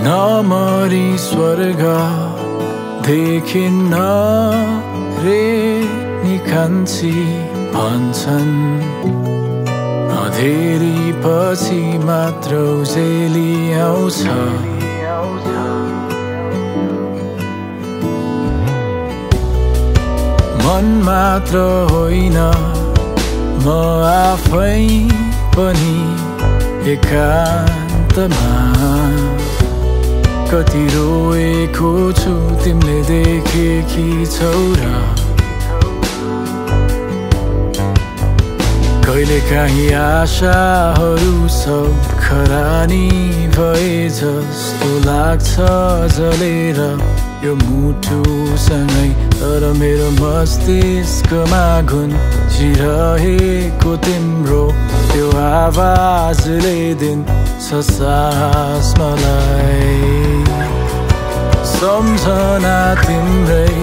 नमरी स्वर्ग देखिन्न रे निकान्छी भन्छन् अधेरी पछि मात्र उजेली आउँछ मन मात्र होइन म आफै पनि एकान्तमा कति रोएको छु तिमीले देखेकी छौ र कहिले काहीँ आशाहरू सब खरानी भए जस्तो लाग्छ जलेर यो मुटुसँगै तर मेरो मस्तिष्कमा गुन्जिरहेको तिम्रो त्यो आवाजले दिन्छ सास मलाई सम्झना तिम्रै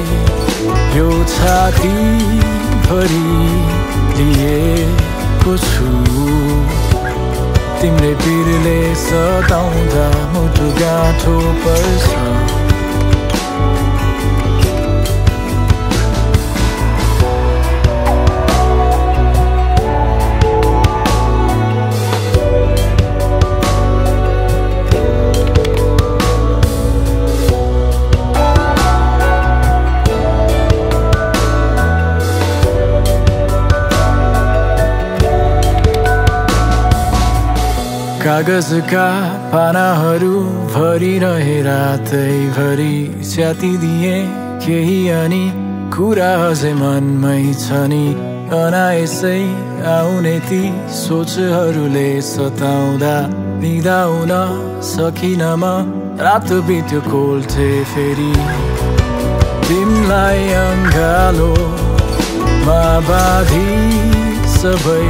यो छाती भरि लिएको छु तिम्रै पिरले सताउँदा मुटु गाँठो पर्छ कागजका पानाहरू भरिरहे रातैभरि च्यातिदिए केही अनि कुरा अझै मनमै छ नि अनायसै आउने ती सोचहरूले सताउँदा निदाउन सकिन म रात बित्यो कोल्थे फेरि तिमीलाई अङ्गालोमा बाँधी सबै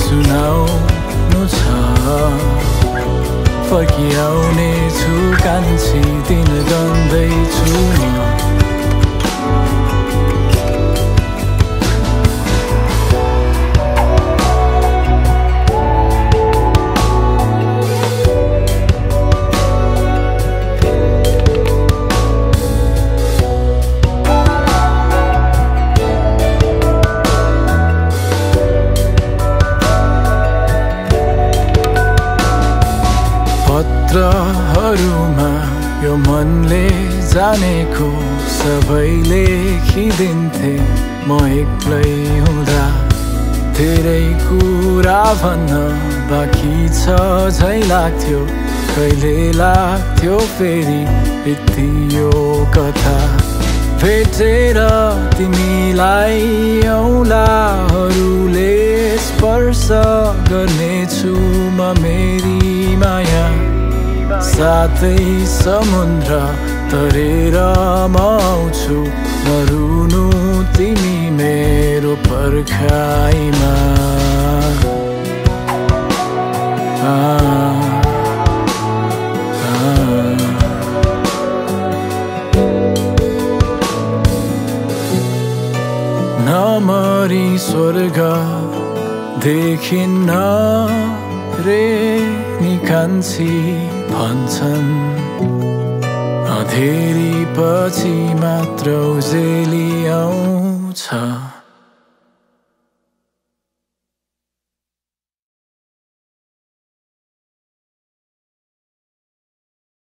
सुनाउनु छ फर्किआउने छु कान्छी दिन गन्दैछु म पत्रहरूमा यो मनले जानेको सबै लेखिदिन्थे म एक्लै हुँदा धेरै कुरा भन्न बाँकी छ झै लाग्थ्यो कहिले लाग्थ्यो फेरि बित्यो कथा भेटेर तिमीलाई औँलाहरूले स्पर्श गर्नेछु म मेरी माया साथै समुद्र तरेर म आउँछु नरुनु तिमी मेरो पर्खाइमा नमरी स्वर्ग देखिन्न रे निकान्छी भन्छन् अधेरी पछि मात्र उजेली आउँछ।